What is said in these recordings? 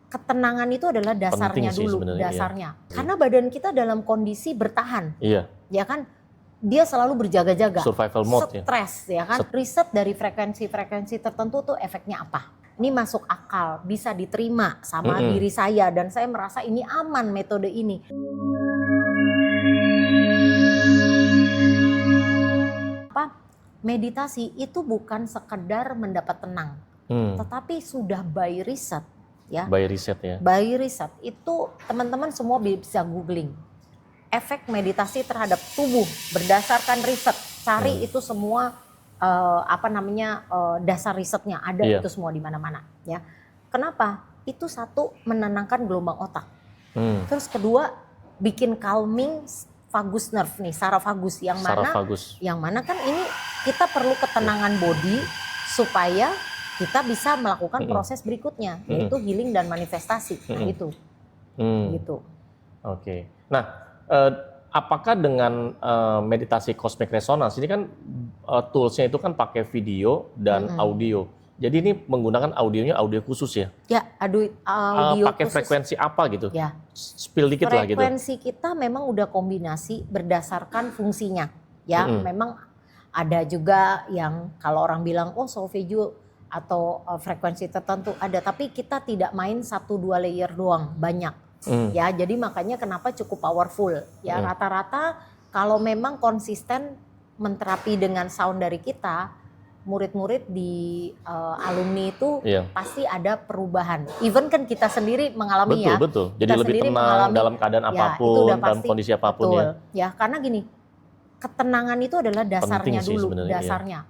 ketenangan itu adalah dasarnya dulu, dasarnya. Iya. Karena badan kita dalam kondisi bertahan. Iya. Ya kan? Dia selalu berjaga-jaga. Survival mode. Stres ya kan? Riset dari frekuensi-frekuensi tertentu tuh efeknya apa? Ini masuk akal, bisa diterima sama diri saya dan saya merasa ini aman metode ini. Meditasi itu bukan sekedar mendapat tenang, tetapi sudah by riset, ya. By riset ya. By riset itu teman-teman semua bisa googling efek meditasi terhadap tubuh berdasarkan riset. Cari itu semua dasar risetnya ada itu semua di mana-mana, ya. Kenapa? Itu satu menenangkan gelombang otak. Terus kedua bikin calming vagus nerve nih, saraf-vagus yang mana kan ini kita perlu ketenangan body supaya kita bisa melakukan proses berikutnya yaitu healing dan manifestasi. Nah itu. Gitu. Oke. Nah, apakah dengan meditasi cosmic resonance ini kan toolsnya itu kan pakai video dan audio. Jadi ini menggunakan audionya audio khusus ya? Ya, audio pakai khusus. Frekuensi apa gitu? Ya. Spill dikit lah gitu. Frekuensi kita memang udah kombinasi berdasarkan fungsinya. Ya, memang ada juga yang kalau orang bilang solfeggio atau frekuensi tertentu ada, tapi kita tidak main 1-2 layer doang, banyak. Ya, jadi makanya kenapa cukup powerful. Ya, rata-rata kalau memang konsisten menterapi dengan sound dari kita, murid-murid di alumni itu pasti ada perubahan. Even kan kita sendiri mengalami betul. Jadi lebih tenang dalam keadaan apapun, dalam kondisi apapun ya. Karena gini, ketenangan itu adalah dasarnya dulu, dasarnya.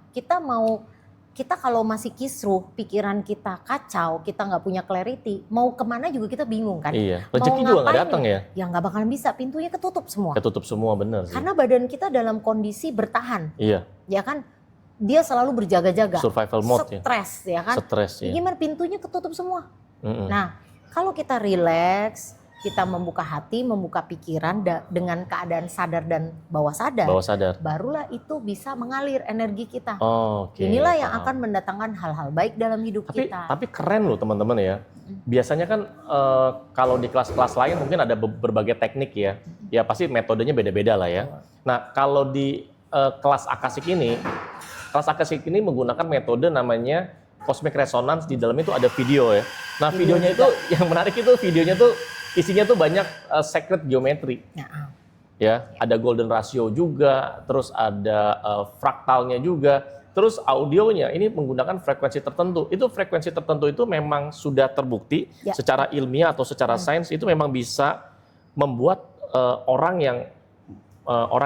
Kita kalau masih kisruh, pikiran kita kacau, kita nggak punya clarity, mau kemana juga kita bingung kan. Iya, rezeki juga nggak datang ya. Ya nggak bakalan bisa, pintunya ketutup semua. Ketutup semua, benar sih. Karena badan kita dalam kondisi bertahan. Iya. Ya kan? Dia selalu berjaga-jaga. Survival mode Stres ya kan? Stres ya. Gimana pintunya ketutup semua. Nah, kalau kita relax, kita membuka hati, membuka pikiran dengan keadaan sadar dan bawah sadar. Barulah itu bisa mengalir energi kita. Inilah yang akan mendatangkan hal-hal baik dalam hidup kita. Tapi keren loh teman-teman ya. Biasanya kan kalau di kelas-kelas lain mungkin ada berbagai teknik ya. Ya pasti metodenya beda-beda lah ya. Nah kalau di kelas Akasik ini menggunakan metode namanya cosmic resonance. Di dalam itu ada video ya. Nah videonya itu yang menarik itu videonya tuh isinya tuh banyak sacred geometry. Ya, ada golden ratio juga, terus ada fraktalnya juga, terus audionya ini menggunakan frekuensi tertentu. Itu frekuensi tertentu itu memang sudah terbukti secara ilmiah atau secara sains itu memang bisa membuat orang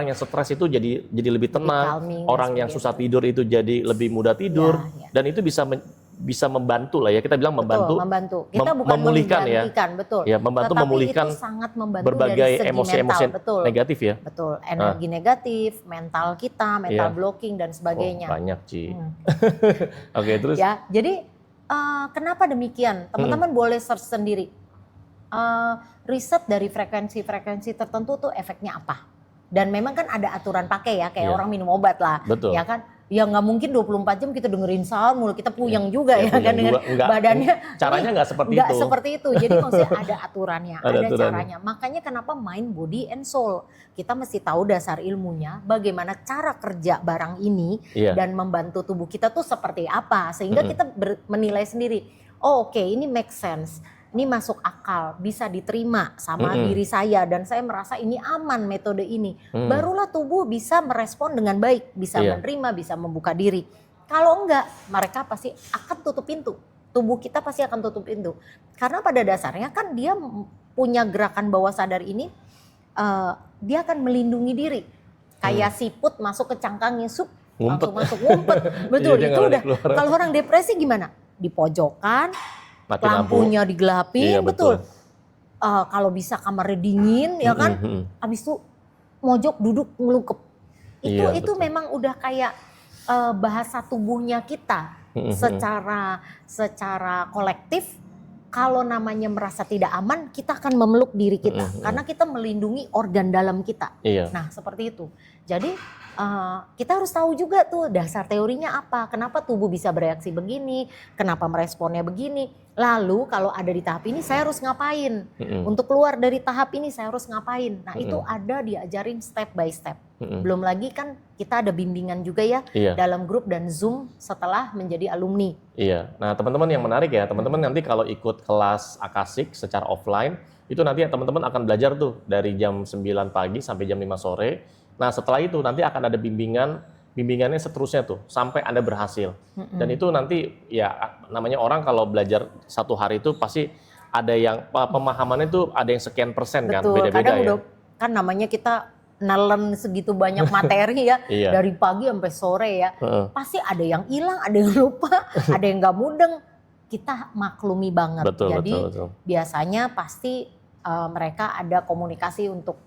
yang stres itu jadi lebih tenang, orang yang susah tidur itu jadi lebih mudah tidur, dan itu bisa membantu lah ya, kita bilang membantu. Kita bukan memulihkan betul. Ya, membantu memulihkan itu sangat membantu berbagai dari segi emosi-emosi negatif ya. Betul, energi negatif, mental kita, mental blocking dan sebagainya. Banyak Ci. Oke, terus. Ya, jadi kenapa demikian? Teman-teman boleh search sendiri. Riset dari frekuensi-frekuensi tertentu tuh efeknya apa? Dan memang kan ada aturan pakai ya, kayak orang minum obat lah. Betul. Ya kan? Ya nggak mungkin 24 jam kita dengerin sound mulu, kita puyeng juga ya kan dengan badannya. Caranya nggak seperti itu. Nggak seperti itu, jadi maksudnya ada aturannya, ada caranya. Makanya kenapa mind, body, and soul. Kita mesti tahu dasar ilmunya, bagaimana cara kerja barang ini dan membantu tubuh kita tuh seperti apa. Sehingga kita menilai sendiri, oke, ini make sense. Ini masuk akal, bisa diterima sama diri saya dan saya merasa ini aman metode ini. Barulah tubuh bisa merespon dengan baik, bisa menerima, bisa membuka diri. Kalau enggak, mereka pasti akan tutup pintu. Tubuh kita pasti akan tutup pintu. Karena pada dasarnya kan dia punya gerakan bawah sadar ini, dia akan melindungi diri. Kayak siput masuk ke cangkangnya, langsung masuk ngumpet. Betul, itu udah. Kalau orang depresi gimana? Di pojokan, lampunya digelapin, betul. Kalau bisa kamarnya dingin, ya kan. Habis itu mojok duduk ngelungkep. Itu memang udah kayak bahasa tubuhnya kita secara kolektif. Kalau namanya merasa tidak aman, kita akan memeluk diri kita karena kita melindungi organ dalam kita. Nah, seperti itu. Jadi kita harus tahu juga tuh dasar teorinya apa, kenapa tubuh bisa bereaksi begini, kenapa meresponnya begini. Lalu kalau ada di tahap ini saya harus ngapain, untuk keluar dari tahap ini saya harus ngapain. Nah itu ada diajarin step by step. Belum lagi kan kita ada bimbingan juga ya dalam grup dan Zoom setelah menjadi alumni. Iya, nah teman-teman yang menarik ya, teman-teman nanti kalau ikut kelas Akasik secara offline, itu nanti teman-teman akan belajar tuh dari jam 9 pagi sampai jam 5 sore. Nah setelah itu nanti akan ada bimbingannya seterusnya tuh sampai Anda berhasil. Dan itu nanti ya namanya orang kalau belajar satu hari itu pasti ada yang pemahamannya tuh ada yang sekian persen. Betul, kan beda-beda kadang ya. Kan namanya kita nelen segitu banyak materi ya dari pagi sampai sore ya. Pasti ada yang hilang, ada yang lupa, ada yang nggak mudeng. Kita maklumi banget. Betul, jadi betul. Biasanya pasti mereka ada komunikasi untuk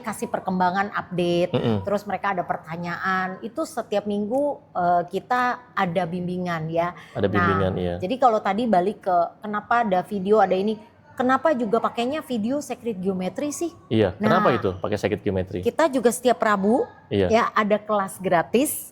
kasih perkembangan update, terus mereka ada pertanyaan, itu setiap minggu kita ada bimbingan ya. Ada bimbingan, iya. Jadi kalau tadi balik ke kenapa ada video, ada ini, kenapa juga pakainya video Sacred Geometry sih? Iya, kenapa itu pakai Sacred Geometry? Kita juga setiap Rabu ya ada kelas gratis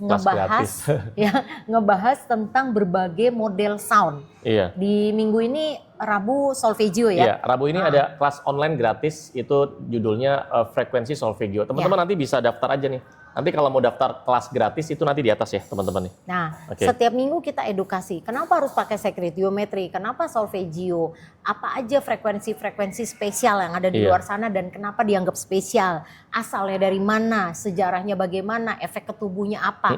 ngebahas tentang berbagai model sound. Iya. Di minggu ini Rabu solfeggio ya. Iya, Rabu ini ada kelas online gratis, itu judulnya frekuensi solfeggio. Teman-teman nanti bisa daftar aja nih. Nanti kalau mau daftar kelas gratis itu nanti di atas ya teman-teman nih. Nah, setiap minggu kita edukasi. Kenapa harus pakai Sacred Geometry? Kenapa solfeggio? Apa aja frekuensi-frekuensi spesial yang ada di luar sana dan kenapa dianggap spesial? Asalnya dari mana? Sejarahnya bagaimana? Efek ke tubuhnya apa?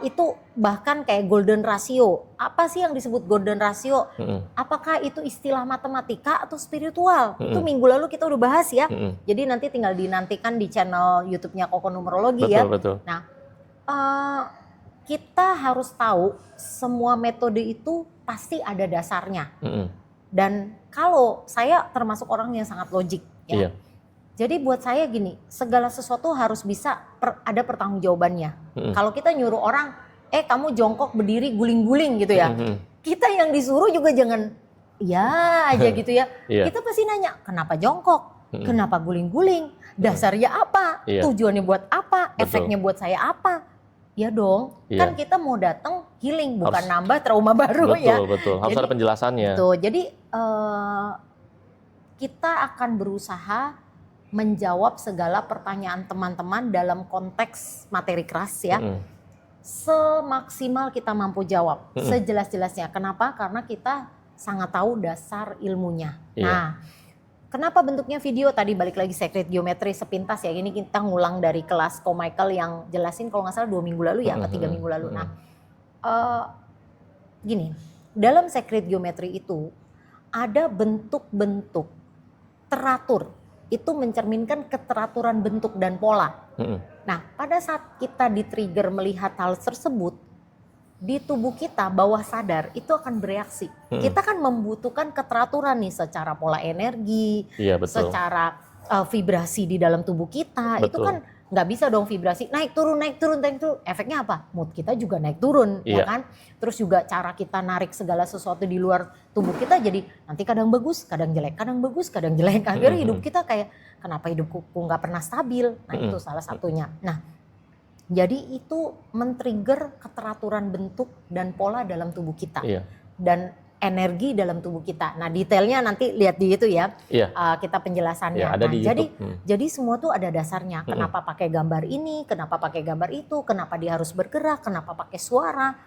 Itu bahkan kayak golden ratio. Apa sih yang disebut golden ratio? Apakah itu istilah matematika atau spiritual? Itu minggu lalu kita udah bahas ya. Jadi nanti tinggal dinantikan di channel YouTube-nya Koko Numerologi ya. Betul. Nah, kita harus tahu semua metode itu pasti ada dasarnya. Dan kalau saya termasuk orang yang sangat logik ya. Iya. Jadi buat saya gini, segala sesuatu harus bisa ada pertanggungjawabannya. Kalau kita nyuruh orang, kamu jongkok berdiri guling-guling gitu ya. Kita yang disuruh juga jangan ya aja gitu ya. Kita pasti nanya, kenapa jongkok? Kenapa guling-guling? Dasarnya apa? Tujuannya buat apa? Efeknya buat saya apa? Ya dong, kan kita mau datang healing, bukan nambah trauma baru ya. Betul. Harus ada penjelasannya. Betul. Jadi kita akan berusaha menjawab segala pertanyaan teman-teman dalam konteks materi keras ya. Semaksimal kita mampu jawab, sejelas-jelasnya. Kenapa? Karena kita sangat tahu dasar ilmunya. Nah, kenapa bentuknya video? Tadi balik lagi Sacred Geometry sepintas ya. Ini kita ngulang dari kelas Ko Michael yang jelasin kalau nggak salah 2 minggu lalu ya, atau 3 minggu lalu. Nah, gini, dalam Sacred Geometry itu ada bentuk-bentuk teratur. Itu mencerminkan keteraturan bentuk dan pola. Nah, pada saat kita di-trigger melihat hal tersebut, di tubuh kita bawah sadar itu akan bereaksi. Kita kan membutuhkan keteraturan nih secara pola energi, secara vibrasi di dalam tubuh kita. Betul. Itu kan nggak bisa dong vibrasi naik turun. Efeknya apa? Mood kita juga naik turun, ya kan? Terus juga cara kita narik segala sesuatu di luar tubuh kita jadi nanti kadang bagus, kadang jelek, kadang bagus, kadang jelek. Akhirnya hidup kita kayak kenapa hidupku nggak pernah stabil? Nah itu salah satunya. Nah jadi itu men-trigger keteraturan bentuk dan pola dalam tubuh kita dan energi dalam tubuh kita. Nah detailnya nanti lihat di itu ya, kita penjelasannya. Ada di YouTube. Jadi semua tuh ada dasarnya. Kenapa pakai gambar ini, kenapa pakai gambar itu, kenapa dia harus bergerak, kenapa pakai suara.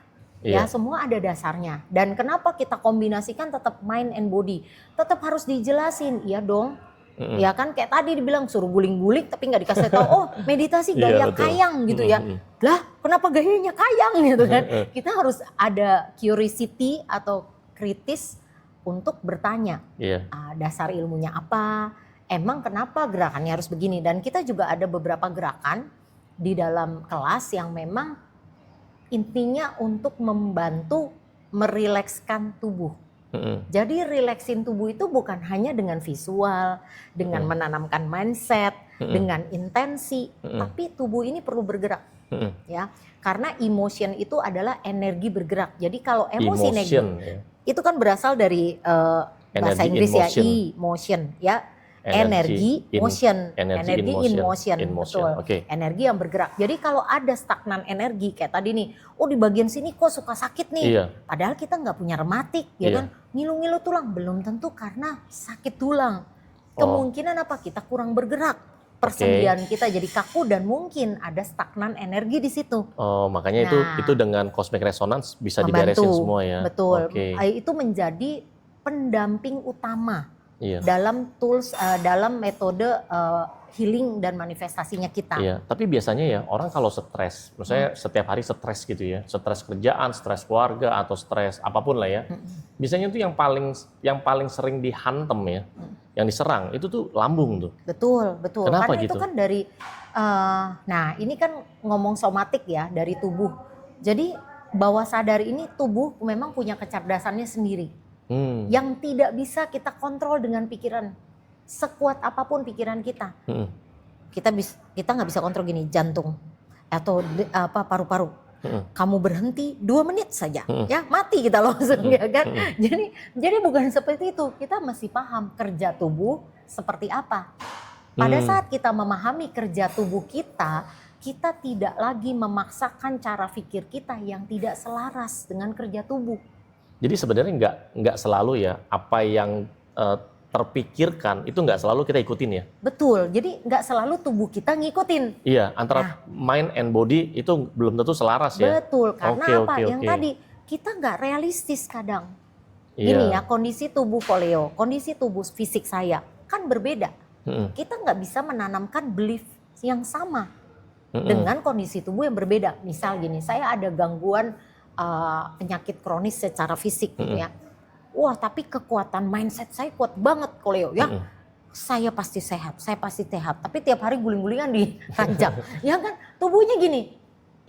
Ya semua ada dasarnya. Dan kenapa kita kombinasikan tetap mind and body. Tetap harus dijelasin, iya dong. Ya kan kayak tadi dibilang suruh guling-guling tapi nggak dikasih tahu, oh meditasi gaya kayang gitu ya. Lah kenapa gayanya kayang gitu kan. Kita harus ada curiosity atau kritis untuk bertanya dasar ilmunya apa, emang kenapa gerakannya harus begini. Dan kita juga ada beberapa gerakan di dalam kelas yang memang intinya untuk membantu merilekskan tubuh. Jadi releksin tubuh itu bukan hanya dengan visual, dengan menanamkan mindset, dengan intensi, tapi tubuh ini perlu bergerak. Ya, karena emotion itu adalah energi bergerak. Jadi kalau emosi negatif itu kan berasal dari bahasa Inggris emotion. Ya, emotion ya. energi motion. Energi in motion. Betul. Okay. Energi yang bergerak. Jadi kalau ada stagnan energi kayak tadi nih, oh di bagian sini kok suka sakit nih. Iya. Padahal kita nggak punya rematik, ya kan? Ngilu-ngilu tulang belum tentu karena sakit tulang. Kemungkinan apa? Kita kurang bergerak. Persendian kita jadi kaku dan mungkin ada stagnan energi di situ. Oh, makanya itu dengan cosmic resonance bisa diberesin semua ya. Betul. Itu menjadi pendamping utama dalam tools, dalam metode healing dan manifestasinya kita. Iya, tapi biasanya ya orang kalau stres, misalnya setiap hari stres gitu ya, stres kerjaan, stres keluarga atau stres apapun lah ya. Biasanya itu yang paling sering dihantam ya, yang diserang itu tuh lambung tuh. Betul. Kenapa Karena gitu? itu kan dari, nah ini kan ngomong somatik ya, dari tubuh. Jadi bawah sadar ini tubuh memang punya kecerdasannya sendiri. Yang tidak bisa kita kontrol dengan pikiran. Sekuat apapun pikiran kita, kita nggak bisa kontrol gini, jantung atau paru-paru. Kamu berhenti 2 menit saja, ya mati kita langsung ya kan. Jadi bukan seperti itu. Kita mesti paham kerja tubuh seperti apa. Pada saat kita memahami kerja tubuh kita tidak lagi memaksakan cara pikir kita yang tidak selaras dengan kerja tubuh. Jadi sebenarnya nggak selalu ya apa yang terpikirkan itu nggak selalu kita ikutin ya. Betul, jadi nggak selalu tubuh kita ngikutin. Iya, antara mind and body itu belum tentu selaras ya. Betul, karena yang tadi kita nggak realistis kadang. Gini ya, kondisi tubuh Poleo, kondisi tubuh fisik saya kan berbeda. Kita nggak bisa menanamkan belief yang sama dengan kondisi tubuh yang berbeda. Misal gini, saya ada gangguan penyakit kronis secara fisik gitu ya. Wah, tapi kekuatan mindset saya kuat banget Poleo ya. Saya pasti sehat. Tapi tiap hari guling-gulingan di ranjang. Ya kan, tubuhnya gini.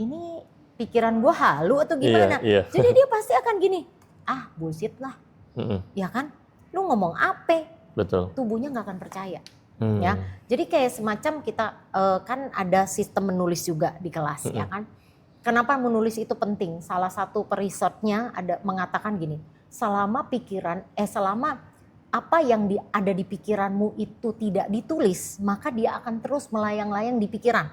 Ini pikiran gua halu atau gimana? Jadi dia pasti akan gini. Ah, bullshit lah. Ya kan? Lu ngomong apa? Betul. Tubuhnya nggak akan percaya. Ya. Jadi kayak semacam kita kan ada sistem menulis juga di kelas ya kan. Kenapa menulis itu penting? Salah satu perisetnya ada mengatakan gini. Selama apa yang ada di pikiranmu itu tidak ditulis, maka dia akan terus melayang-layang di pikiran.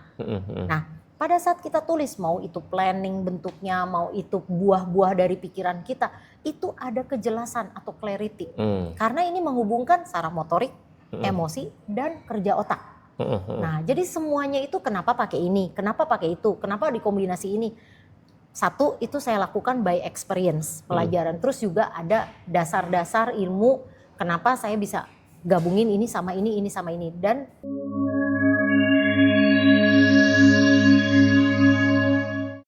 Nah, pada saat kita tulis, mau itu planning bentuknya, mau itu buah-buah dari pikiran kita, itu ada kejelasan atau clarity. Karena ini menghubungkan saraf motorik, emosi, dan kerja otak. Nah, jadi semuanya itu kenapa pakai ini, kenapa pakai itu, kenapa dikombinasi ini. Satu, itu saya lakukan by experience, pelajaran. Terus juga ada dasar-dasar ilmu kenapa saya bisa gabungin ini sama ini sama ini. Dan